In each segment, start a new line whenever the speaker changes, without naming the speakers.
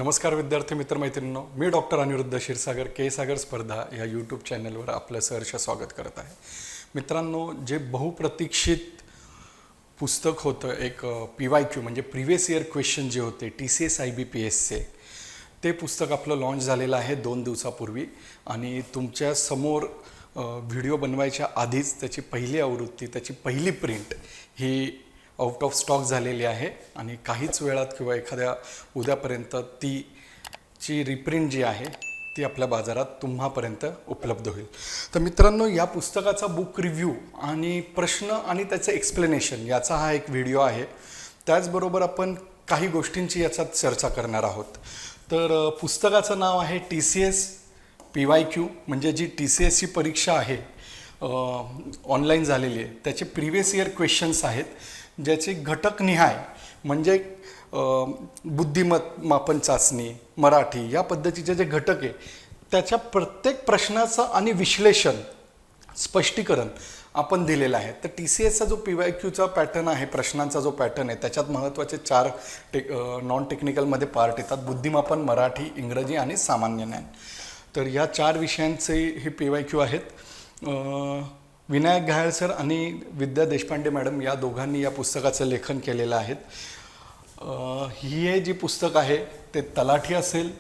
नमस्कार विद्यार्थी मित्रमैत्रिणींनो, मी डॉक्टर अनिरुद्ध क्षीरसागर के सागर स्पर्धा या यूट्यूब चॅनलवर आपलं सहर्ष स्वागत करत आहे. मित्रांनो, जे बहुप्रतीक्षित पुस्तक होतं एक PYQ म्हणजे प्रिव्हियस इयर क्वेश्चन जे होते TCS IBPSचे, ते पुस्तक आपलं लॉन्च झालेलं आहे 2 दिवसापूर्वी आणि तुमच्या समोर व्हिडिओ बनवायच्या आधीच त्याची पहिली आवृत्ती, त्याची पहिली print he out of stock झालेली आहे आणि काहीच वेळात किंवा एखाद्या उद्यापर्यंत ची रिप्रिंट जी आहे ती आपल्या बाजारात तुम्हापर्यंत उपलब्ध होईल. तर मित्रांनो, या पुस्तकाचा बुक रिव्ह्यू आणि प्रश्न आणि त्याचं एक्सप्लेनेशन याचा हा एक व्हिडिओ आहे. त्याचबरोबर आपण काही गोष्टींची याच्यात चर्चा करणार आहोत. तर पुस्तकाचं नाव आहे TCS PYQ म्हणजे जी TCSची परीक्षा आहे ऑनलाईन झालेली आहे त्याचे प्रिव्हियस इयर क्वेश्चन्स आहेत, ज्याचे घटकनिहाय म्हणजे बुद्धिमत्ता चाचणी, मराठी या पद्धतीचे जे घटक आहे त्याच्या प्रत्येक प्रश्नाचं आणि विश्लेषण स्पष्टीकरण आपण दिलेलं आहे. तर TCSचा जो PYQचा पॅटर्न आहे, प्रश्नांचा जो पॅटर्न आहे, त्याच्यात महत्त्वाचे 4 नॉन टेक्निकलमध्ये पार्ट येतात: बुद्धिमापन, मराठी, इंग्रजी आणि सामान्य ज्ञान. तर या 4 विषयांचे हे PYQ आहेत. विनायक घायल सर आणि विद्या देशपांडे मॅडम या दोघांनी या पुस्तकाचं लेखन केलेलं आहे. हे जे पुस्तक आहे ते तलाठी असेल,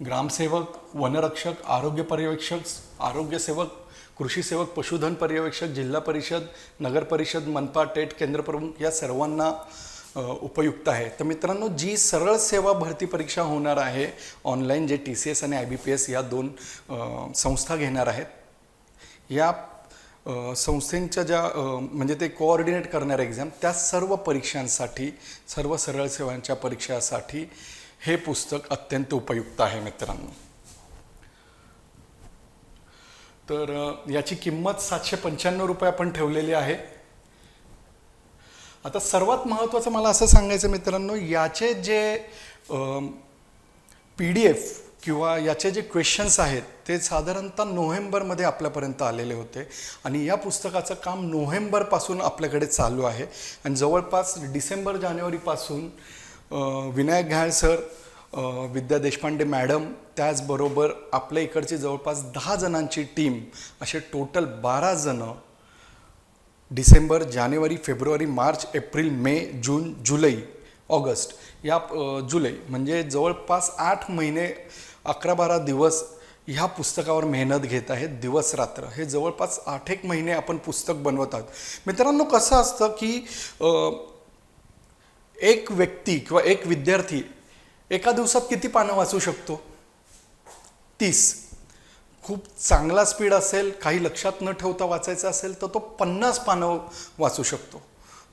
ग्रामसेवक, वनरक्षक, आरोग्य पर्यवेक्षक, आरोग्यसेवक, कृषी सेवक, पशुधन पर्यवेक्षक, जिल्हा परिषद, नगर परिषद, मनपा, टेट, केंद्रप्रमुख या सर्वांना उपयुक्त आहे. तर मित्रांनो, जी सरळ सेवा भरती परीक्षा होणार आहे ऑनलाईन, जे TCS आणि IBPS या 2 संस्था घेणार आहेत, या संस्थेच्या ज्या म्हणजे ते कोऑर्डिनेट करणारे एक्झाम, त्या सर्व परीक्षांसाठी, सर्व सरळ सेवांच्या परीक्षासाठी हे पुस्तक अत्यंत उपयुक्त आहे मित्रांनो. तर याची किंमत 795 रुपये आपण ठेवलेली आहे. आता सर्वात महत्त्वाचं मला असं सांगायचं मित्रांनो, याचे जे PDF किंवा याचे जे क्वेश्चन्स आहेत ते साधारणतः नोव्हेंबरमध्ये आपल्यापर्यंत आलेले होते आणि या पुस्तकाचं काम नोव्हेंबरपासून आपल्याकडे चालू आहे आणि जवळपास डिसेंबर-जानेवारीपासून विनायक घायल सर, विद्या देशपांडे मॅडम, त्याचबरोबर आपल्या इकडची जवळपास 10 जणांची टीम, असे टोटल 12 जणं डिसेंबर, जानेवारी, फेब्रुवारी, मार्च, एप्रिल, मे, जून, जुलै, ऑगस्ट या जुलै म्हणजे जवळपास 8 महिने 11-12 दिवस ह्या पुस्तकावर मेहनत घेत आहेत, दिवस रात्र. हे जवळपास 8 महिने आपण पुस्तक बनवत आहोत. मित्रांनो, कसं असतं की एक व्यक्ती किंवा एक विद्यार्थी एका दिवसात किती पानं वाचू शकतो? 30. खूप चांगला स्पीड असेल, काही लक्षात न ठेवता वाचायचं असेल तर तो 50 पानं वाचू शकतो.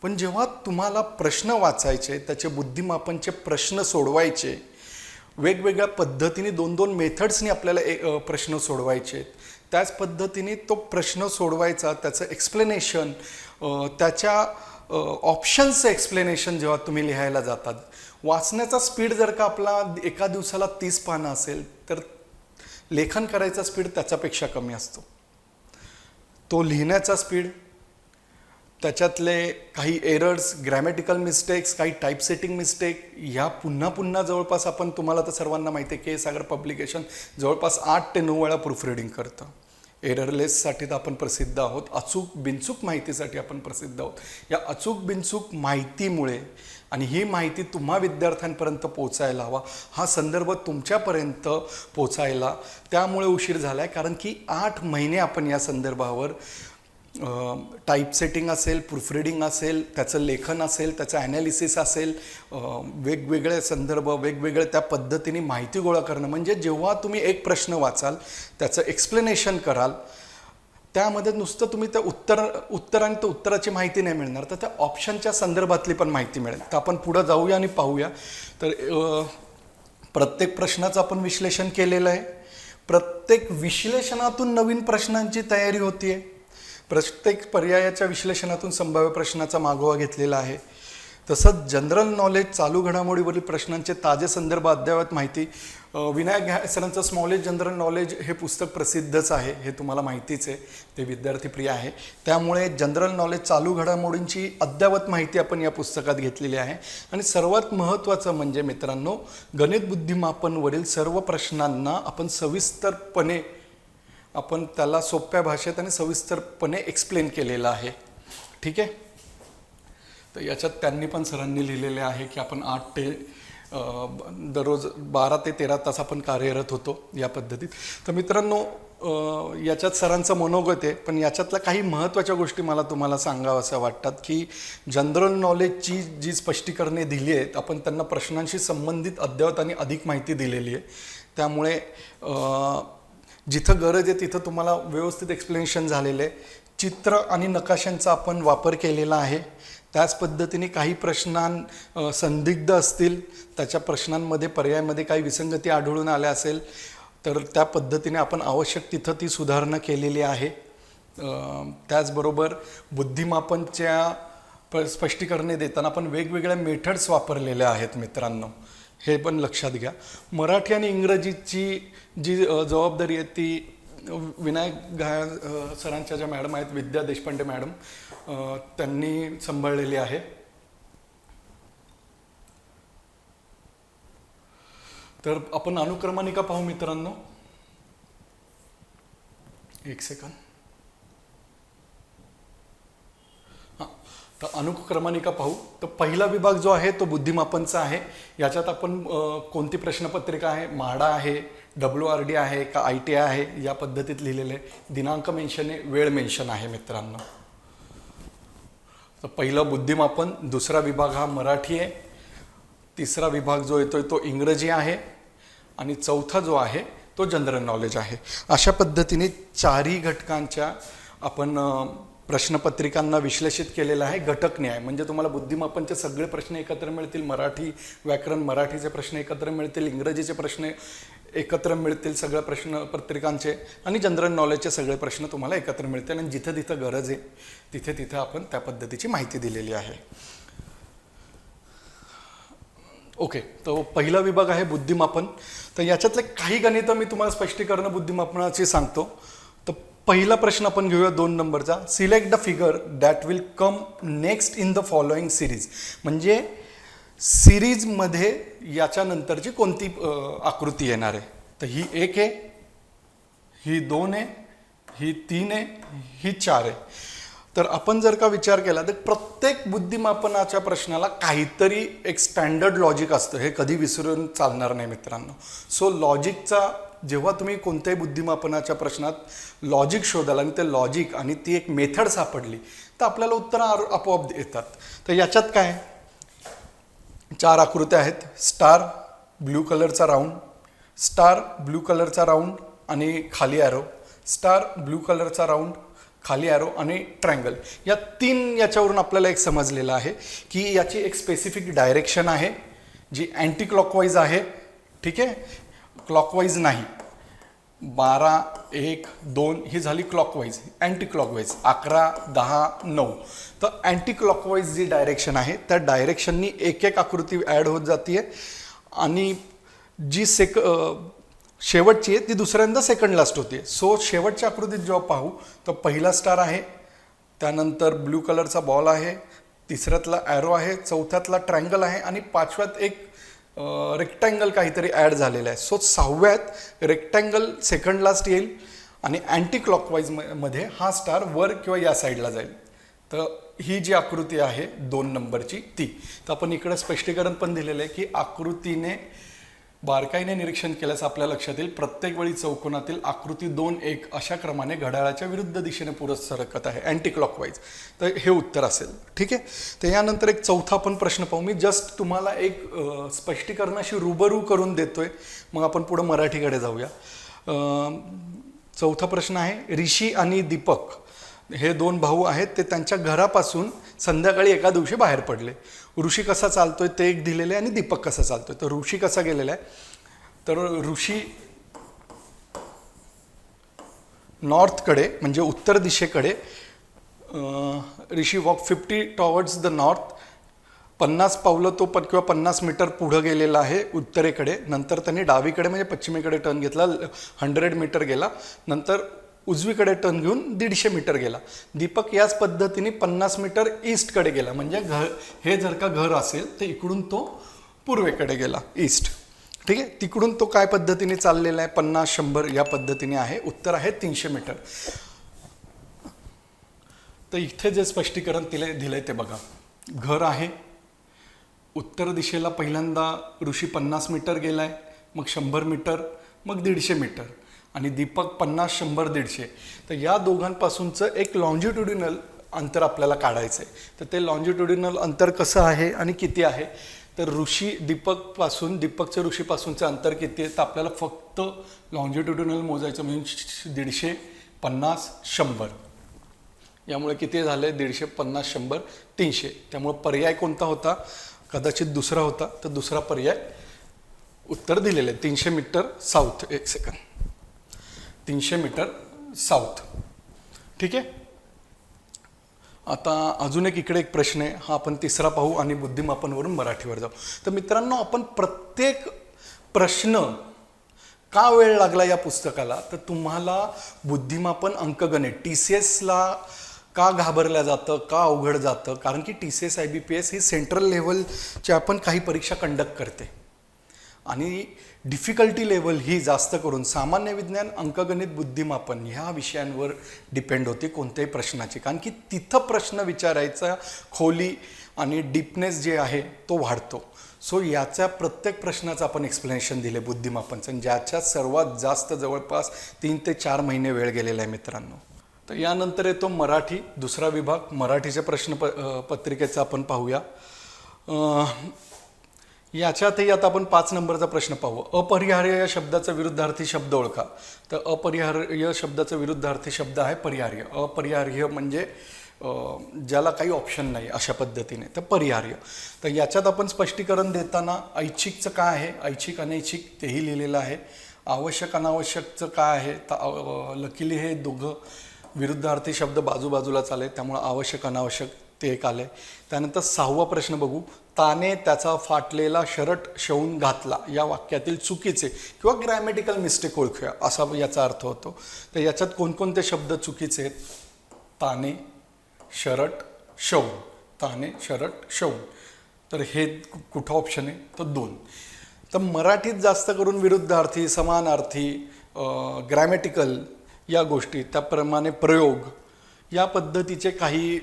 पण जेव्हा तुम्हाला प्रश्न वाचायचे, त्याचे बुद्धिमापनचे प्रश्न सोडवायचे, वेगवेगळ्या पद्धतीने 2-2 मेथड्सनी आपल्याला प्रश्न सोडवायचे, त्याच पद्धतीने तो प्रश्न सोडवायचा, त्याचं एक्सप्लेनेशन, त्याच्या ऑप्शन्सचं एक्सप्लेनेशन जेव्हा तुम्ही लिहायला जातात, वाचण्याचा स्पीड जर का आपला एका दिवसाला 30 पानं असेल तर लेखन करायचा स्पीड त्याच्यापेक्षा कमी असतो. तो लिहिण्याचा स्पीड, त्याच्यातले काही एरर्स, ग्रॅमॅटिकल मिस्टेक्स, काही टाईप सेटिंग मिस्टेक, ह्या पुन्हा पुन्हा जवळपास आपण, तुम्हाला तर सर्वांना माहिती आहे, के सागर पब्लिकेशन जवळपास 8 ते 9 वेळा प्रूफ रिडिंग करतं. एररलेससाठी तर आपण प्रसिद्ध आहोत, अचूक बिनचूक माहितीसाठी आपण प्रसिद्ध आहोत. या अचूक बिनचूक माहितीमुळे आणि ही माहिती तुम्हा विद्यार्थ्यांपर्यंत पोचायला हवा, हा संदर्भ तुमच्यापर्यंत पोचायला त्यामुळे उशीर झाला आहे. कारण की 8 महिने आपण या संदर्भावर टाईप सेटिंग असेल, प्रूफ रिडिंग असेल, त्याचं लेखन असेल, त्याचं ॲनालिसिस असेल, वेगवेगळे संदर्भ, वेगवेगळे त्या पद्धतीने माहिती गोळा करणं, म्हणजे जेव्हा तुम्ही एक प्रश्न वाचाल, त्याचं एक्सप्लेनेशन कराल, त्यामध्ये नुसतं तुम्ही त्या उत्तरांनी तर उत्तराची माहिती नाही मिळणार, तर त्या ऑप्शनच्या संदर्भातली पण माहिती मिळेल. तर आपण पुढं जाऊया आणि पाहूया. तर प्रत्येक प्रश्नाचं आपण विश्लेषण केलेलं आहे. प्रत्येक विश्लेषणातून नवीन प्रश्नांची तयारी होती आहे. प्रत्येक पर्यायाच्या विश्लेषणातून संभाव्य प्रश्नाचा मागोवा घेतलेला आहे. तसंच जनरल नॉलेज चालू घडामोडीवरील प्रश्नांचे ताजे संदर्भ अद्ययावत माहिती. विनायक सरांचं स्मॉलेज जनरल नॉलेज हे पुस्तक प्रसिद्धच आहे, हे तुम्हाला माहितीच आहे, ते विद्यार्थीप्रिय आहे. त्यामुळे जनरल नॉलेज चालू घडामोडींची अद्ययावत माहिती आपण या पुस्तकात घेतलेली आहे. आणि सर्वात महत्त्वाचं म्हणजे मित्रांनो, गणित बुद्धिमापनवरील सर्व प्रश्नांना आपण सविस्तरपणे आपण त्याला सोप्या भाषेत आणि सविस्तरपणे एक्सप्लेन केलेलं आहे. ठीक आहे. तर याच्यात त्यांनी पण सरांनी लिहिलेले आहे की आपण 8 ते दररोज 12 ते 13 तास आपण कार्यरत होतो या पद्धतीत. तर मित्रांनो, याच्यात सरांचं मनोगत आहे, पण याच्यातल्या काही महत्त्वाच्या गोष्टी मला तुम्हाला सांगाव्याशा वाटतात की जनरल नॉलेजची जी स्पष्टीकरणे दिली आहेत आपण त्यांना प्रश्नांशी संबंधित अद्ययावत आणि अधिक माहिती दिलेली आहे. त्यामुळे जिथं गरज आहे तिथं तुम्हाला व्यवस्थित एक्सप्लेनेशन झालेलं आहे. चित्र आणि नकाशांचा आपण वापर केलेला आहे. त्याच पद्धतीने काही संदिग्ध असतील, त्याच्या प्रश्नांमध्ये पर्यायामध्ये काही विसंगती आढळून आल्या असेल तर त्या पद्धतीने आपण आवश्यक तिथं ती सुधारणा केलेली आहे. त्याचबरोबर बुद्धिमापनच्या स्पष्टीकरणे देताना आपण वेगवेगळ्या मेथड्स वापरलेल्या आहेत मित्रांनो, हे पण लक्षात घ्या. मराठी आणि इंग्रजीची जी जबाबदारी आहे ती विनायक सरांच्या ज्या मॅडम आहेत, विद्या देशपांडे मॅडम, त्यांनी सांभाळलेली आहे. तर आपण अनुक्रमानिका पाहू मित्रांनो. एक सेकंद. तर अनुक्रमानिका पाहू. तर पहिला विभाग जो आहे तो बुद्धिमापनचा आहे. याच्यात आपण कोणती प्रश्नपत्रिका आहे, म्हाडा आहे, WRD आहे का ITI आहे या पद्धतीत लिहिलेले. दिनांक मेन्शन आहे, वेळ मेन्शन आहे मित्रांनो. तर पहिलं बुद्धिमापन, दुसरा विभाग हा मराठी आहे, तिसरा विभाग जो येतोय तो इंग्रजी आहे आणि चौथा जो आहे तो जनरल नॉलेज आहे. अशा पद्धतीने चारही घटकांच्या आपण प्रश्नपत्रिकांना विश्लेषित केलेलं आहे घटकन्याय. म्हणजे तुम्हाला बुद्धिमापनचे सगळे प्रश्न एकत्र मिळतील, मराठी व्याकरण मराठीचे प्रश्न एकत्र मिळतील, इंग्रजीचे प्रश्न एकत्र मिळतील सगळ्या प्रश्नपत्रिकांचे, आणि जनरल नॉलेजचे सगळे प्रश्न तुम्हाला एकत्र मिळतील. आणि जिथं जिथं गरज आहे तिथे तिथं आपण त्या पद्धतीची माहिती दिलेली आहे. ओके. तर पहिला विभाग आहे बुद्धिमापन. तर याच्यातले काही गणितं मी तुम्हाला स्पष्टीकरण बुद्धिमापनाची सांगतो. तर पहिला प्रश्न आपण घेऊया 2 नंबरचा. Select the figure that will come next in the following series. म्हणजे सिरीजमध्ये याच्यानंतरची कोणती आकृती येणार आहे. तर ही 1 आहे, ही 2 आहे, ही 3 आहे, ही 4 आहे. तर आपण जर का विचार केला तर प्रत्येक बुद्धिमापनाच्या प्रश्नाला काहीतरी एक स्टँडर्ड लॉजिक असतं, हे कधी विसरून चालणार नाही मित्रांनो. सो लॉजिकचा जेव्हा तुम्ही कोणत्याही बुद्धिमापनाच्या प्रश्नात लॉजिक शोधाल आणि ते लॉजिक आणि ती एक मेथड सापडली तर आपल्याला उत्तरं आपोआप येतात. तर याच्यात काय 4 आकृत्या आहेत. स्टार, ब्ल्यू कलरचा राऊंड, स्टार, ब्ल्यू कलरचा राऊंड आणि खाली ॲरो, स्टार, ब्ल्यू कलरचा राऊंड, खाली ॲरो आणि ट्रायंगल. या 3 याच्यावरून आपल्याला एक समजलेलं आहे की याची एक स्पेसिफिक डायरेक्शन आहे जी अँटी क्लॉकवाईज आहे. ठीक आहे, क्लॉकवाईज नाही. 12, 1, 2 ही झाली क्लॉकवाईज. Anti clockwise 11, 10, 9. तर अँटी क्लॉकवाईज जी डायरेक्शन आहे त्या डायरेक्शननी एक एक आकृती ॲड होत जाते आणि जी शेवटची आहे ती दुसऱ्यांदा सेकंड लास्ट होते. सो शेवटच्या आकृतीत जेव्हा पाहू तर पहिला स्टार आहे, त्यानंतर ब्ल्यू कलरचा बॉल आहे, तिसऱ्यातला ॲरो आहे, चौथ्यातला ट्रायंगल आहे आणि पाचव्यात एक रेक्टँगल काहीतरी ॲड झालेलं आहे. सो 6व्यात रेक्टँगल सेकंड लास्ट येईल आणि अँटी क्लॉकवाईजमध्ये हा स्टार वर किंवा या साईडला जाईल. तर ही जी आकृती आहे 2 नंबरची ती. तर आपण इकडे स्पष्टीकरण पण दिलेलं आहे की आकृतीने बारकाईने निरीक्षण केल्यास आपल्या लक्षात येईल प्रत्येक वेळी चौकोनातील आकृती 2, 1 अशा क्रमाने घड्याळाच्या विरुद्ध दिशेने पुढे सरकत आहे, अँटी क्लॉकवाईज. तर हे उत्तर असेल. ठीक आहे. तर यानंतर एक चौथा पण प्रश्न पाहू. मी जस्ट तुम्हाला एक स्पष्टीकरणाशी रूबरू करून देतोय, मग आपण पुढं मराठीकडे जाऊया. चौथा प्रश्न आहे, ऋषी आणि दीपक हे 2 भाऊ आहेत, ते त्यांच्या घरापासून संध्याकाळी एका दिवशी बाहेर पडले. ऋषी कसा चालतोय ते एक दिलेलं आहे आणि दीपक कसा चालतोय. तर ऋषी कसा गेलेला आहे, तर ऋषी नॉर्थकडे म्हणजे उत्तर दिशेकडे, ऋषी वॉक 50 टॉवर्ड्स द नॉर्थ 50 पावलं तो किंवा 50 मीटर पुढं गेलेला आहे उत्तरेकडे. नंतर त्यांनी डावीकडे म्हणजे पश्चिमेकडे टर्न घेतला, 100 मीटर गेला. नंतर उजवीकडे टर्न घेऊन 150 मीटर गेला. दीपक याच पद्धतीने 50 मीटर ईस्टकडे गेला, म्हणजे हे जर का घर असेल तर इकडून तो पूर्वेकडे गेला, ईस्ट. ठीक आहे, तिकडून तो काय पद्धतीने चाललेला आहे, 50-100 या पद्धतीने आहे. उत्तर आहे 300 मीटर. तर इथे जे स्पष्टीकरण दिलंय ते बघा. घर आहे, उत्तर दिशेला पहिल्यांदा ऋषी 50 मीटर गेलाय, मग 100 मीटर, मग 150 मीटर, आणि दीपक 50, 100, 150. तर या दोघांपासूनचं एक लॉन्जिट्युडिनल अंतर आपल्याला काढायचं आहे. तर ते लॉन्जिट्युडिनल अंतर कसं आहे आणि किती आहे, तर दीपकचं ऋषीपासूनचं अंतर किती आहे, तर आपल्याला फक्त लॉन्जिट्युडिनल मोजायचं, म्हणजे 150, 50, 100. यामुळे किती झाले, 150, 50, 100, 300. त्यामुळे पर्याय कोणता होता, कदाचित दुसरा होता. तर दुसरा पर्याय उत्तर दिलेलं आहे, 300 मीटर साऊथ. एक सेकंड, 300 मीटर साऊथ. ठीक आहे. आता अजून इकडे एक प्रश्न आहे, हा आपण तिसरा पाहू आणि बुद्धिमापनवरून मराठीवर जाऊ. तर मित्रांनो, आपण प्रत्येक प्रश्न का वेळ लागला या पुस्तकाला, तर तुम्हाला बुद्धिमापन अंकगणित TCSला का घाबरल्या जातं, का अवघड जातं, कारण की TCS IBPS ही सेंट्रल लेव्हलच्या आपण काही परीक्षा कंडक्ट करते, आणि डिफिकल्टी लेवल ही जास्त करून सामान्य विज्ञान, अंकगणित, बुद्धिमापन ह्या विषयांवर डिपेंड होते कोणत्याही प्रश्नाची, कारण की तिथं प्रश्न विचारायचा खोली आणि डीपनेस जे आहे तो वाढतो. सो याच्या प्रत्येक प्रश्नाचं आपण एक्सप्लेनेशन दिले बुद्धिमापनचं, ज्याच्यात सर्वात जास्त जवळपास 3 ते 4 महिने वेळ गेलेला आहे मित्रांनो. तर यानंतर येतो मराठी, दुसरा विभाग. मराठीच्या पत्रिकेचं आपण पाहूया. याच्यातही आता आपण 5 नंबरचा प्रश्न पाहू. अपरिहार्य या शब्दाचा विरुद्धार्थी शब्द ओळखा. तर अपरिहार्य शब्दाचा विरुद्धार्थी शब्द आहे परिहार्य. अपरिहार्य म्हणजे ज्याला काही ऑप्शन नाही अशा पद्धतीने, तर परिहार्य. तर याच्यात आपण स्पष्टीकरण देताना ऐच्छिकचं काय आहे, ऐच्छिक अनैच्छिक तेही लिहिलेलं आहे. आवश्यक अनावश्यकचं काय आहे, तर लकीली हे दोघं विरुद्धार्थी शब्द बाजूबाजूलाच आले, त्यामुळं आवश्यक अनावश्यक ते एक आले. त्यानंतर 6वा प्रश्न बघू. ताने त्याचा फाटलेला शर्ट शिवून घातला या वाक्यातील चुकीचे किंवा ग्रॅमॅटिकल मिस्टेक ओळखूया, असा याचा अर्थ होतो. तर याच्यात कोणकोणते शब्द चुकीचे आहेत, ताने, शर्ट, शिवून. ताने, शर्ट, शिवून. तर हे कुठं ऑप्शन आहे, तर 2. तर मराठीत जास्त करून विरुद्धार्थी, समानार्थी, ग्रॅमॅटिकल या गोष्टी, त्याप्रमाणे प्रयोग या पद्धतीचे काही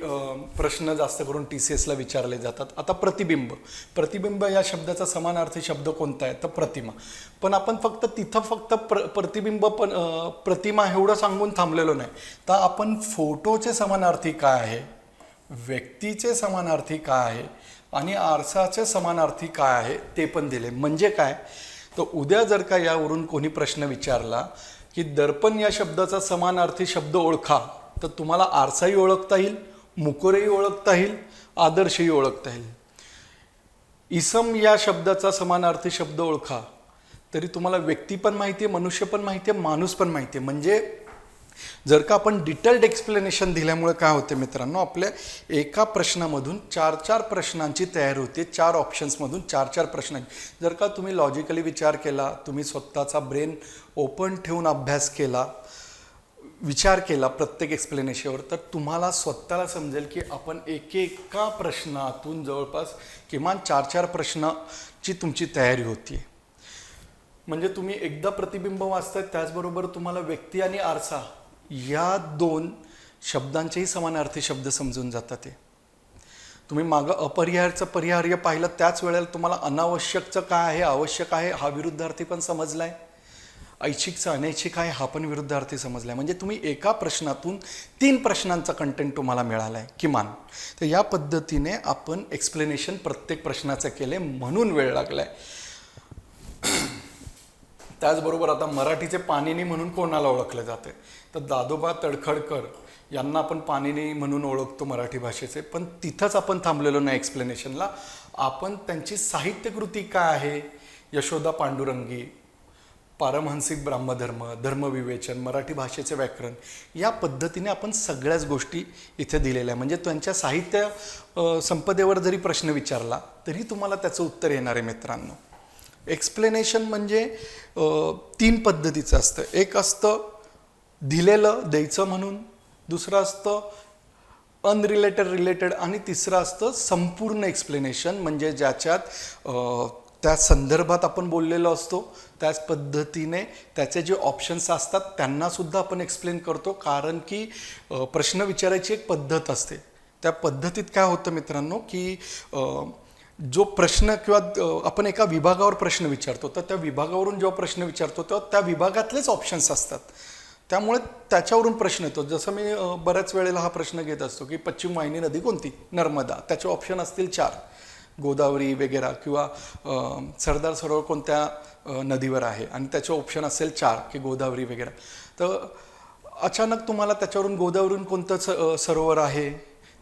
प्रश्न जास्त करून TCSला विचारले जातात. आता प्रतिबिंब. प्रतिबिंब या शब्दाचा समानार्थी शब्द कोणता आहे, तर प्रतिमा. पण आपण फक्त प्रतिबिंब पण प्रतिमा एवढं सांगून थांबलेलो नाही, तर आपण फोटोचे समानार्थी काय आहे, व्यक्तीचे समानार्थी काय आहे आणि आरसाचे समानार्थी काय आहे ते पण दिले. म्हणजे काय, तर उद्या जर का यावरून कोणी प्रश्न विचारला की दर्पण या शब्दाचा समानार्थी शब्द ओळखा, तर तुम्हाला आरसाही ओळखता येईल, मुकोरेही ओळखता येईल, आदर्शही ओळखता येईल. इसम या शब्दाचा समानार्थी शब्द ओळखा, तरी तुम्हाला व्यक्ती पण माहिती आहे, मनुष्य पण माहिती आहे, माणूस पण माहिती आहे. म्हणजे जर का आपण डिटेल्ड एक्सप्लेनेशन दिल्यामुळे काय होते मित्रांनो, आपल्या एका प्रश्नामधून 4-4 प्रश्नांची तयारी होते. 4 ऑप्शन्समधून 4-4 प्रश्न. जर का तुम्ही लॉजिकली विचार केला, तुम्ही स्वतःचा ब्रेन ओपन ठेवून अभ्यास केला, विचार केला प्रत्येक एक्सप्लेनेशनवर, तर तुम्हाला स्वतःला समजेल की आपण एकेका प्रश्नातून जवळपास किमान 4-4 प्रश्नाची तुमची तयारी होती. म्हणजे तुम्ही एकदा प्रतिबिंब वाचताय, त्याचबरोबर तुम्हाला व्यक्ती आणि आरसा या 2 शब्दांचेही समानार्थी शब्द समजून जातात. ते तुम्ही मागं अपरिहार्यचं परिहार्य पाहिलं, त्याच वेळेला तुम्हाला अनावश्यकचं काय आहे, आवश्यक आहे हा विरुद्धार्थी पण समजलाय, ऐच्छिकचा अनैच्छिक आहे हा पण विरुद्धार्थी समजलाय. म्हणजे तुम्ही एका प्रश्नातून 3 प्रश्नांचा कंटेंट तुम्हाला मिळाला आहे किमान. तर या पद्धतीने आपण एक्सप्लेनेशन प्रत्येक प्रश्नाचं केले, म्हणून वेळ लागलाय. त्याचबरोबर आता मराठीचे पाणिनी म्हणून कोणाला ओळखले जाते, तर दादोबा तळखरकर यांना आपण पाणिनी म्हणून ओळखतो मराठी भाषेचे. पण तिथंच आपण थांबलेलो नाही एक्सप्लेनेशनला. आपण त्यांची साहित्यकृती काय आहे, यशोदा पांडुरंगी, पारमांसिक ब्राह्मधर्म, धर्मविवेचन, मराठी भाषेचे व्याकरण, या पद्धतीने आपण सगळ्याच गोष्टी इथे दिलेल्या आहे. म्हणजे त्यांच्या साहित्य संपदेवर जरी प्रश्न विचारला तरी तुम्हाला त्याचं उत्तर येणार आहे मित्रांनो. एक्सप्लेनेशन म्हणजे 3 पद्धतीचं असतं. एक असतं दिलेलं द्यायचं म्हणून, दुसरं असतं अनरिलेटेड रिलेटेड, आणि तिसरं असतं संपूर्ण एक्सप्लेनेशन, म्हणजे ज्याच्यात त्या संदर्भात आपण बोललेलो असतो त्याच पद्धतीने त्याचे जे ऑप्शन्स असतात त्यांनासुद्धा आपण एक्सप्लेन करतो. कारण की प्रश्न विचारायची एक पद्धत असते. त्या पद्धतीत काय होतं मित्रांनो की जो प्रश्न किंवा आपण एका विभागावर प्रश्न विचारतो तर त्या विभागावरून जेव्हा प्रश्न विचारतो तेव्हा त्या विभागातलेच ऑप्शन्स असतात. त्यामुळे त्याच्यावरून प्रश्न येतो. जसं मी बऱ्याच वेळेला हा प्रश्न घेत असतो की पश्चिम वाहिनी नदी कोणती? नर्मदा. त्याचे ऑप्शन असतील 4, गोदावरी वगैरे, किंवा सरदार सरोवर कोणत्या नदीवर आहे आणि त्याचे ऑप्शन असेल 4 की गोदावरी वगैरे. तर अचानक तुम्हाला त्याच्यावरून गोदावरीहून कोणतं सरोवर आहे,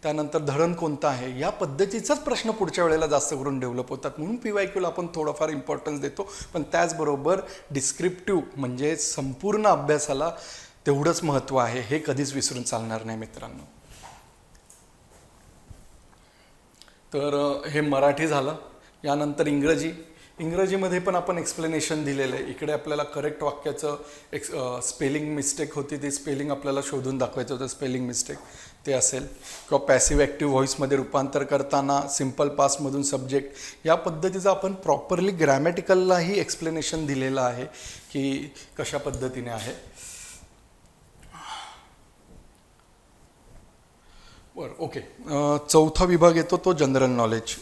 त्यानंतर धरण कोणतं आहे, या पद्धतीचाच प्रश्न पुढच्या वेळेला जास्त करून डेव्हलप होतात. म्हणून PYQला आपण थोडाफार इम्पॉर्टन्स देतो, पण त्याचबरोबर डिस्क्रिप्टिव्ह म्हणजे संपूर्ण अभ्यासाला तेवढंच महत्त्व आहे. हे कधीच विसरून चालणार नाही मित्रांनो. तर हे मराठी झालं. यानंतर इंग्रजीमध्ये पण आपण एक्सप्लेनेशन दिलेलं आहे. इकडे आपल्याला करेक्ट वाक्याचं स्पेलिंग मिस्टेक होती, ती स्पेलिंग आपल्याला शोधून दाखवायचं होतं, स्पेलिंग मिस्टेक ते असेल, किंवा पॅसिव्ह ॲक्टिव्ह व्हॉईसमध्ये रूपांतर करताना सिम्पल पास्टमधून सब्जेक्ट, या पद्धतीचं आपण प्रॉपरली ग्रॅमॅटिकललाही एक्सप्लेनेशन दिलेलं आहे की कशा पद्धतीने आहे. बरं, ओके. चौथा विभाग येतो तो जनरल नॉलेज.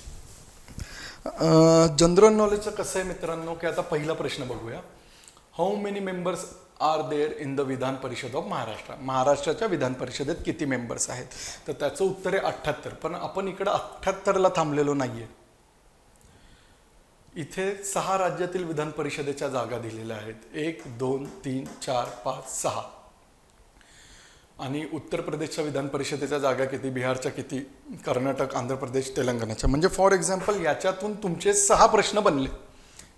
जनरल नॉलेजचं कसं आहे मित्रांनो की आता पहिला प्रश्न बघूया. How many members are there in the Vidhan Parishad of Maharashtra? महाराष्ट्राच्या विधान परिषदेत किती मेंबर्स आहेत? तर त्याचं उत्तर आहे 78. पण आपण इकडं 78ला थांबलेलो नाहीये. इथे 6 राज्यातील विधान परिषदेच्या जागा दिलेल्या आहेत. 1, 2, 3, 4, 5, 6. आणि उत्तर प्रदेशच्या विधान परिषदेच्या जागा किती, बिहारच्या किती, कर्नाटक, आंध्र प्रदेश, तेलंगणाच्या. म्हणजे फॉर एक्झाम्पल याच्यातून तुमचे 6 प्रश्न बनले.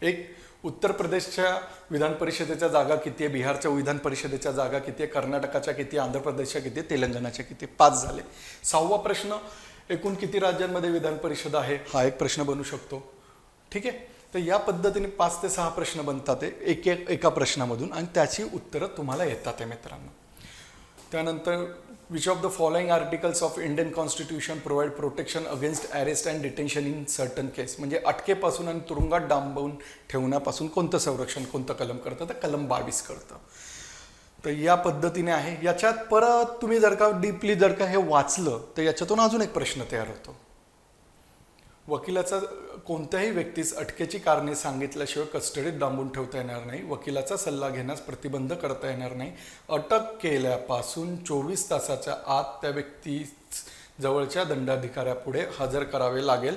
एक, उत्तर प्रदेशच्या विधान परिषदेच्या जागा किती आहे, बिहारच्या विधान परिषदेच्या जागा किती आहे, कर्नाटकाच्या किती, आंध्र प्रदेशच्या किती, तेलंगणाच्या किती, 5 झाले. 6वा प्रश्न, एकूण किती राज्यांमध्ये विधान परिषद आहे, हा एक प्रश्न बनू शकतो. ठीक आहे. तर या पद्धतीने 5 ते 6 प्रश्न बनतात एका प्रश्नामधून, आणि त्याची उत्तरं तुम्हाला येतात मित्रांनो. त्यानंतर which of the following articles of Indian constitution provide protection against arrest and detention in certain case? म्हणजे अटकेपासून आणि तुरुंगात डांबवून ठेवण्यापासून कोणतं संरक्षण, कोणतं कलम करतं? तर कलम 22 करतं. तर या पद्धतीने आहे. याच्यात परत तुम्ही जर का डीपली जर का हे वाचलं तर याच्यातून अजून एक प्रश्न तयार होतो. वकिलाचा कोणत्याही व्यक्तीस अटकेची कारणे सांगितल्याशिवाय कस्टडीत डांबून ठेवता येणार नाही. वकिलाचा सल्ला घेण्यास प्रतिबंध करता येणार नाही. अटक केल्यापासून 24 तासाच्या आत त्या व्यक्तीस जवळच्या दंडाधिकाऱ्यापुढे हजर करावे लागेल.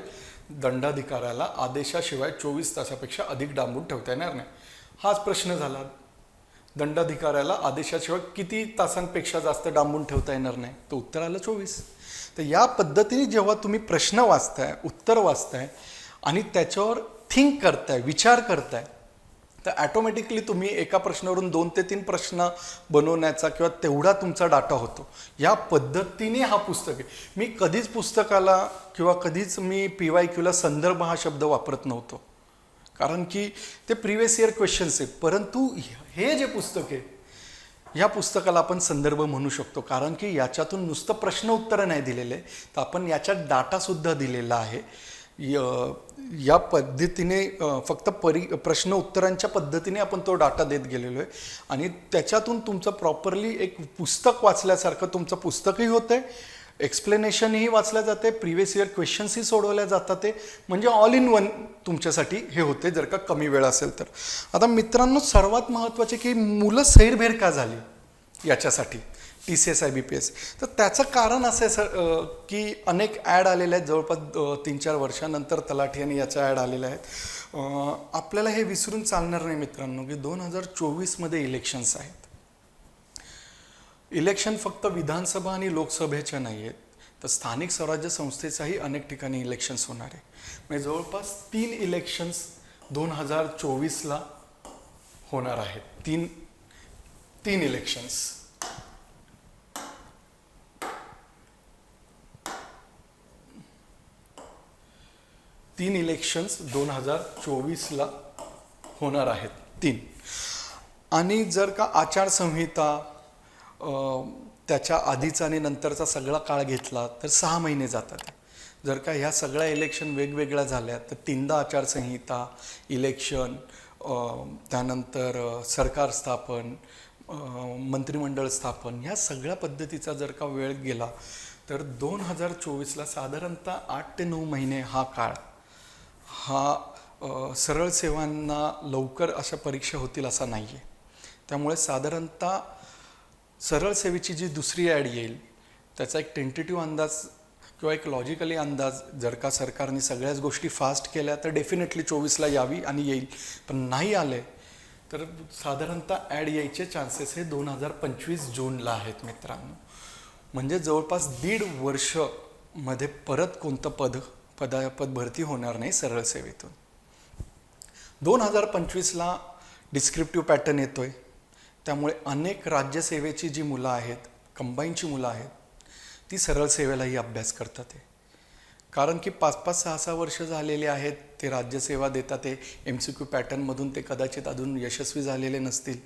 दंडाधिकाऱ्याला आदेशाशिवाय 24 तासापेक्षा अधिक डांबून ठेवता येणार नाही. हाच प्रश्न झाला. दंडाधिकाऱ्याला आदेशाशिवाय किती तासांपेक्षा जास्त डांबून ठेवता येणार नाही? तर उत्तर आलं 24. तर या पद्धतीने जेव्हा तुम्ही प्रश्न वाचताय, उत्तर वाचताय आणि त्याच्यावर थिंक करताय, विचार करताय, तर ॲटोमॅटिकली तुम्ही एका प्रश्नावरून 2 ते 3 प्रश्न बनवण्याचा किंवा तेवढा तुमचा डाटा होतो. या पद्धतीने हा पुस्तक आहे. मी कधीच पुस्तकाला किंवा कधीच मी PYQला संदर्भ हा शब्द वापरत नव्हतो, कारण की ते प्रिव्हियस इयर क्वेश्चन्स आहेत. परंतु हे जे पुस्तक आहे या पुस्तकाला आपण संदर्भ म्हणू शकतो, कारण की याच्यातून नुसतं प्रश्न उत्तरं नाही दिलेले, तर आपण याच्यात डाटासुद्धा दिलेला आहे. या पद्धतीने फक्त प्रश्न उत्तरांच्या पद्धतीने आपण तो डाटा देत गेलेलो आहे, आणि त्याच्यातून तुमचं प्रॉपरली एक पुस्तक वाचल्यासारखं तुमचं पुस्तकही होतं आहे, एक्सप्लेनेशनही वाचल्या जाते, प्रिव्हियस इयर क्वेश्चन्सही सोडवल्या जातात. ते म्हणजे ऑल इन वन तुमच्यासाठी हे होते, जर का कमी वेळ असेल तर. आता मित्रांनो, सर्वात महत्त्वाचे की मुलं सैरभैर का झाली याच्यासाठी TCS IBPS, तर त्याचं कारण असं आहे सर की अनेक ॲड आलेल्या आहेत. जवळपास 3-4 वर्षानंतर तलाठी आणि याच्या ॲड आलेल्या आहेत. आपल्याला हे विसरून चालणार नाही मित्रांनो की 2024मध्ये इलेक्शन्स आहेत. इलेक्शन फक्त विधानसभा आणि लोकसभेच्या नाही आहेत, तर स्थानिक स्वराज्य संस्थेचाही अनेक ठिकाणी इलेक्शन्स होणार आहे. म्हणजे जवळपास 3 इलेक्शन्स 2024ला होणार आहेत. तीन तीन इलेक्शन्स. तीन इलेक्शन्स 2024ला होणार आहेत. तीन. आणि जर का आचारसंहिता त्याच्या आधीचा आणि नंतरचा सगळा काळ घेतला तर 6 महिने जातात. जर का ह्या सगळ्या इलेक्शन वेगवेगळ्या झाल्या तर 3दा आचारसंहिता, इलेक्शन, त्यानंतर सरकार स्थापन, मंत्रिमंडळ स्थापन, ह्या सगळ्या पद्धतीचा जर का वेळ गेला तर 2024ला साधारणतः 8 ते 9 महिने हा काळ हा सरळ सेवांना लवकर अशा परीक्षा होतील असा नाही आहे. त्यामुळे साधारणतः सरळ सेवेची जी दुसरी ॲड येईल त्याचा एक टेंटेटिव्ह अंदाज किंवा एक लॉजिकली अंदाज, जर का सरकारने सगळ्याच गोष्टी फास्ट केल्या तर डेफिनेटली 24ला यावी आणि येईल. पण नाही आले तर साधारणतः ॲड यायचे चान्सेस हे 2025 जूनला आहेत मित्रांनो. म्हणजे जवळपास 1.5 वर्ष मध्ये परत कोणतं पद भरती होणार नाही सरळ सेवेतून. 2025ला डिस्क्रिप्टिव्ह पॅटर्न येतोय. त्यामुळे अनेक राज्यसेवेची जी मुलं आहेत, कंबाईनची मुलं आहेत, ती सरळ सेवेलाही अभ्यास करतात आहे. कारण की 5-5, 6-6 वर्ष झालेले आहेत ते राज्यसेवा देतात. ते MCQ पॅटर्नमधून ते कदाचित अजून यशस्वी झालेले नसतील,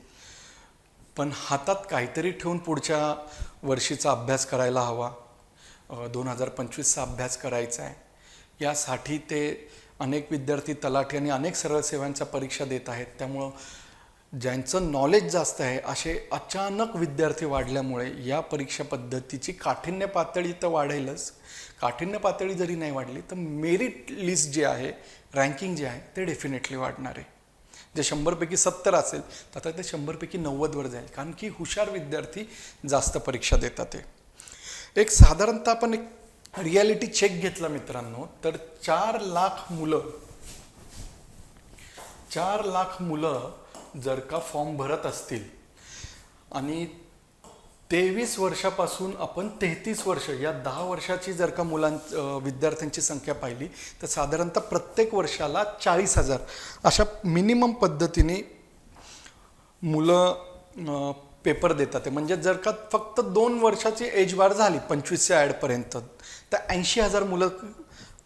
पण हातात काहीतरी ठेवून पुढच्या वर्षीचा अभ्यास करायला हवा. 2025चा अभ्यास करायचा आहे. यासाठी ते अनेक विद्यार्थी तलाठी आणि अनेक सरळ सेवांच्या परीक्षा देत आहेत. त्यामुळं ज्यांचं नॉलेज जास्त आहे असे अचानक विद्यार्थी वाढल्यामुळे या परीक्षा पद्धतीची काठिण्य पातळी तर वाढेलच. काठिण्य पातळी जरी नाही वाढली तर मेरिट लिस्ट जे आहे, रँकिंग जे आहे ते डेफिनेटली वाढणार आहे. जे 100पैकी 70 असेल तर आता ते 100पैकी 90वर जाईल. कारण की हुशार विद्यार्थी जास्त परीक्षा देतात. एक साधारणतः आपण एक रियालिटी चेक घेतला मित्रांनो तर 4 लाख मुलं जर का फॉर्म भरत असतील आणि 23 वर्षापासून आपण 33 वर्ष या 10 वर्षाची जर का विद्यार्थ्यांची संख्या पाहिली तर साधारणतः प्रत्येक वर्षाला 40,000 अशा मिनिमम पद्धतीने मुलं पेपर देतात. म्हणजे जर का फक्त 2 वर्षाची एज बार झाली 25च्या ॲडपर्यंत तर 80,000 मुलं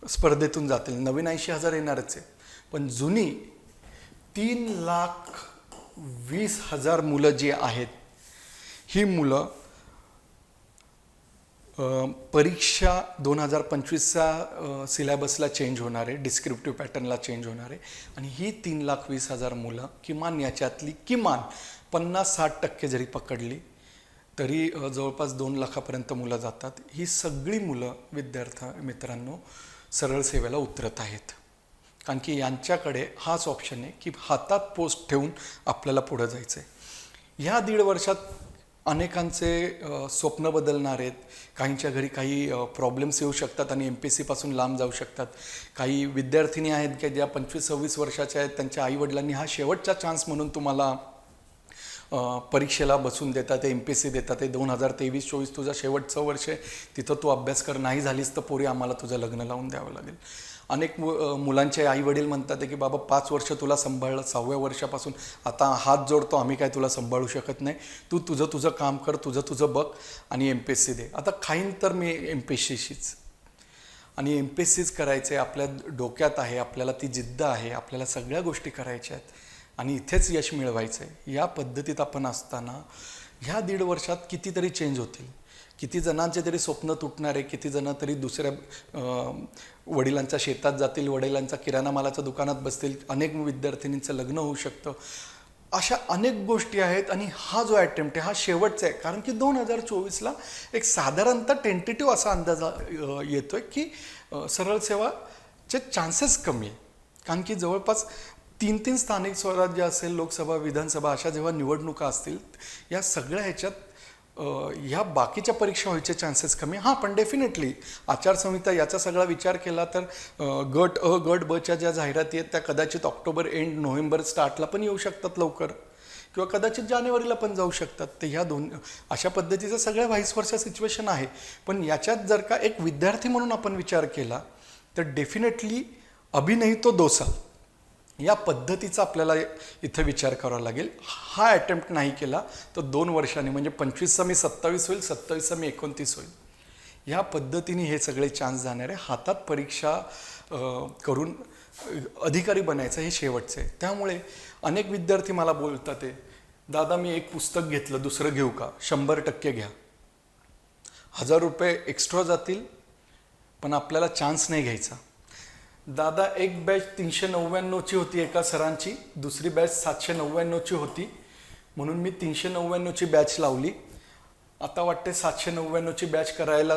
स्पर्धेतून जातील. नवीन 80,000 येणारच आहे. पण जुनी 3,20,000 मुलं जी आहेत ही मुलं परीक्षा 2025चा सिलेबसला चेंज होणार आहे, डिस्क्रिप्टिव्ह पॅटर्नला चेंज होणार आहे. आणि ही 3,20,000 मुलं किमान याच्यातली किमान 50-60% जरी पकडली तरी जवळपास 2 लाखापर्यंत मुलं जातात. ही सगळी मुलं मित्रांनो सरळ सेवेला उतरत आहेत. कारण की यांच्याकडे हाच ऑप्शन आहे की हातात पोस्ट ठेवून आपल्याला पुढं जायचं आहे. ह्या 1.5 वर्षात अनेकांचे स्वप्न बदलणार आहेत. काहींच्या घरी काही प्रॉब्लेम्स येऊ शकतात आणि MPSCपासून लांब जाऊ शकतात. काही विद्यार्थिनी आहेत की ज्या 25-26 वर्षाच्या आहेत, त्यांच्या आईवडिलांनी हा शेवटचा चान्स म्हणून तुम्हाला परीक्षेला बसून देतात, MPSC देतात. 2023-24 तुझा शेवटचं वर्ष आहे, तिथं तू अभ्यास कर, नाही झालीस तर पोरी आम्हाला तुझं लग्न लावून द्यावं लागेल. अनेक मुलांचे आईवडील म्हणतात की बाबा 5 वर्ष तुला सांभाळलं, 6व्या वर्षापासून आता हात जोडतो, आम्ही काय तुला सांभाळू शकत नाही, तू तुझं काम कर, तुझं बघ आणि MPSC दे. आता खाईन तर मी MPSCशीच आणि MPSCच करायचं आहे. आपल्या डोक्यात आहे, आपल्याला ती जिद्द आहे, आपल्याला सगळ्या गोष्टी करायच्या आहेत आणि इथेच यश मिळवायचं आहे. या पद्धतीत आपण असताना ह्या 1.5 वर्षात कितीतरी चेंज होतील. किती जणांचे तरी स्वप्न तुटणार आहे, किती जण तरी दुसऱ्या वडिलांच्या शेतात जातील, वडिलांच्या किराणा मालाच्या दुकानात बसतील, अनेक विद्यार्थिनींचं लग्न होऊ शकतं. अशा अनेक गोष्टी आहेत आणि हा जो अटेम्प्ट आहे हा शेवटचा आहे. कारण की 2024ला एक साधारणतः टेंटेटिव्ह असा अंदाज येतोय की सरळ सेवाचे चान्सेस कमी आहे. कारण की जवळपास 3 स्थानिक स्वराज्य असेल, लोकसभा, विधानसभा अशा जेव्हा निवडणुका असतील या सगळ्या ह्याच्यात ह्या बाकीच्या परीक्षा व्हायचे चान्सेस कमी. हां, पण डेफिनेटली आचारसंहिता याचा सगळा विचार केला तर गट अ गट बच्या ज्या जाहिराती आहेत त्या कदाचित ऑक्टोबर एंड नोव्हेंबर स्टार्टला पण येऊ शकतात लवकर किंवा कदाचित जानेवारीला पण जाऊ शकतात. तर ह्या अशा पद्धतीचं सगळ्या व्हाईस वर्षा सिच्युएशन आहे. पण याच्यात जर का एक विद्यार्थी म्हणून आपण विचार केला तर डेफिनेटली अभी नहीं तो 2 साल या पद्धतीचा आपल्याला इथं विचार करावा लागेल. हा अटेम्प्ट नाही केला तर 2 वर्षांनी म्हणजे 25चा मी 27 होईल, 27चा मी 29 होईल. या पद्धतीने हे सगळे चान्स जाणार आहे. हातात परीक्षा करून अधिकारी बनायचं हे शेवटचं आहे. त्यामुळे अनेक विद्यार्थी मला बोलतात आहे, दादा मी एक पुस्तक घेतलं दुसरं घेऊ का? 100% घ्या. 1000 रुपये एक्स्ट्रा जातील पण आपल्याला चान्स नाही घ्यायचा. दादा एक बॅच 399ची होती एका सरांची, दुसरी बॅच 799ची होती, म्हणून मी 399ची बॅच लावली. आता वाटते 799ची बॅच करायला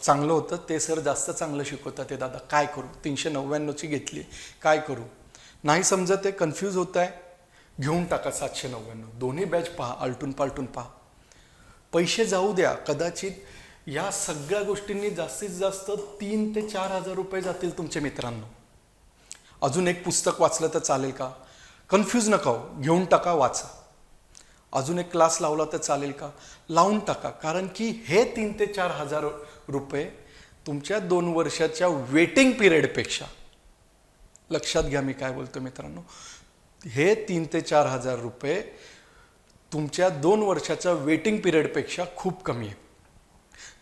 चांगलं होतं. ते सर जास्त चांगलं शिकवतात. ते दादा काय करू? 399ची घेतली, काय करू? नाही समजत आहे, कन्फ्यूज होत आहे, घेऊन टाका 799. दोन्ही बॅच पहा, आलटून पालटून पहा. पैसे जाऊ द्या, कदाचित या सगळ्या गोष्टींनी जास्तीत जास्त 3 ते 4 हजार रुपये जातील तुमच्या मित्रांनो. अजून एक पुस्तक वाचलं तर चालेल का? कन्फ्यूज नका हो, घेऊन टाका, वाचा. अजून एक क्लास लावला तर चालेल का? लावून टाका. कारण की हे 3 ते 4 हजार रुपये तुमच्या 2 वर्षाच्या वेटिंग पिरियडपेक्षा, लक्षात घ्या मी काय बोलतो मित्रांनो, हे 3 ते 4 हजार रुपये तुमच्या 2 वर्षाच्या वेटिंग पिरियडपेक्षा खूप कमी आहे.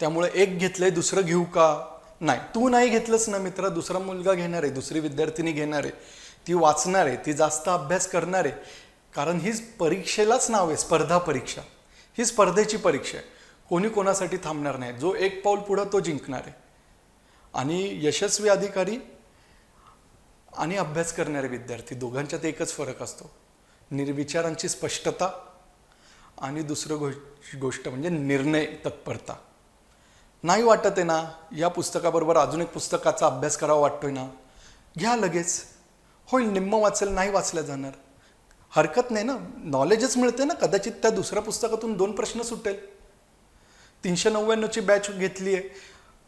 त्यामुळे एक घेतलंय दुसरं घेऊ का? नाही. तू नाही घेतलंस ना मित्रा, दुसरा मुलगा घेणार आहे, दुसरी विद्यार्थिनी घेणार आहे, ती वाचणार आहे, ती जास्त अभ्यास करणार आहे. कारण ही परीक्षेलाच नाव आहे, स्पर्धा परीक्षा. ही स्पर्धेची परीक्षा आहे. कोणी कोणासाठी थांबणार नाही. जो एक पाऊल पुढं तो जिंकणार आहे. आणि यशस्वी अधिकारी आणि अभ्यास करणारे विद्यार्थी दोघांच्यात एकच फरक असतो, निर्विचारांची स्पष्टता आणि दुसरं गोष्ट म्हणजे निर्णय तत्परता. नाही वाटत आहे ना या पुस्तकाबरोबर अजून एक पुस्तकाचा अभ्यास करावा वाटतोय ना, घ्या लगेच, होईल, निम्म वाचेल, नाही वाचल्या जाणार, हरकत नाही ना, नॉलेजच मिळते ना. कदाचित त्या दुसऱ्या पुस्तकातून 2 प्रश्न सुटेल. 399ची बॅच घेतली आहे,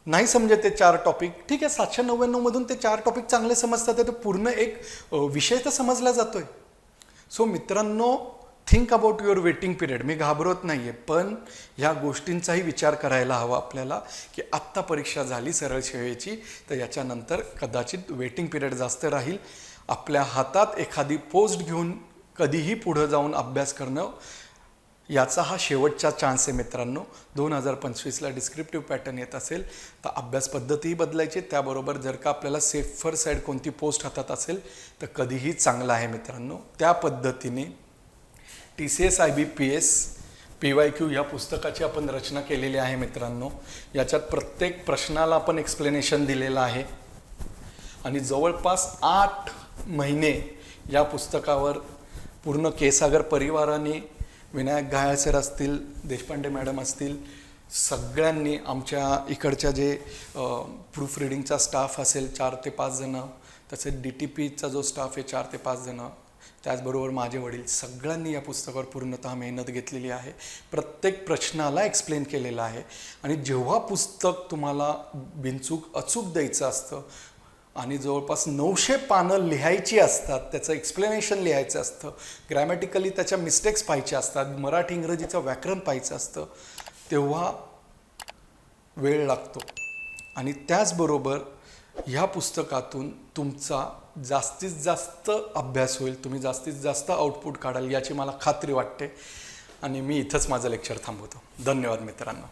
नाही समजत ते 4 टॉपिक, ठीक आहे, 799मधून ते 4 टॉपिक चांगले समजतात, ते पूर्ण एक विषय तर समजला जातोय. सो मित्रांनो, think about your waiting period. मी घाबरत नाही आहे, पण ह्या गोष्टींचाही विचार करायला हवा आपल्याला की आत्ता परीक्षा झाली सरळ सेवेची तर याच्यानंतर कदाचित वेटिंग पिरियड जास्त राहील. आपल्या हातात एखादी पोस्ट घेऊन कधीही पुढं जाऊन अभ्यास करणं, याचा हा शेवटचा चान्स आहे मित्रांनो. 2025ला डिस्क्रिप्टिव्ह पॅटर्न येत असेल तर अभ्यास पद्धतीही बदलायची. त्याबरोबर जर का आपल्याला सेफर साईड कोणती पोस्ट हातात असेल तर कधीही चांगला आहे मित्रांनो. त्या पद्धतीने TCS IBPS PYQ या पुस्तकाची आपण रचना केलेली आहे मित्रांनो. याच्यात प्रत्येक प्रश्नाला आपण एक्सप्लेनेशन दिलेलं आहे आणि जवळपास 8 महिने या पुस्तकावर पूर्ण केसागर परिवाराने, विनायक घायल सर असतील, देशपांडे मॅडम असतील, सगळ्यांनी, आमच्या इकडच्या जे प्रूफ रिडिंगचा स्टाफ असेल 4 ते 5 जणं, तसेच DTPचा जो स्टाफ आहे 4 ते 5 जणं, त्याचबरोबर माझे वडील, सगळ्यांनी या पुस्तकावर पूर्णतः मेहनत घेतलेली आहे. प्रत्येक प्रश्नाला एक्सप्लेन केलेलं आहे. आणि जेव्हा पुस्तक तुम्हाला बिनचूक अचूक द्यायचं असतं आणि जवळपास 900 पानं लिहायची असतात, त्याचं एक्सप्लेनेशन लिहायचं असतं, ग्रॅमॅटिकली त्याच्या मिस्टेक्स पाहायच्या असतात, मराठी इंग्रजीचं व्याकरण पाहायचं असतं, तेव्हा वेळ लागतो. आणि त्याचबरोबर ह्या पुस्तकातून तुमचा जास्तीत जास्त अभ्यास होईल, तुम्ही जास्तीत जास्त आउटपुट काढाल याची मला खात्री वाटते. आणि मी इथंच माझं लेक्चर थांबवतो. धन्यवाद मित्रांनो.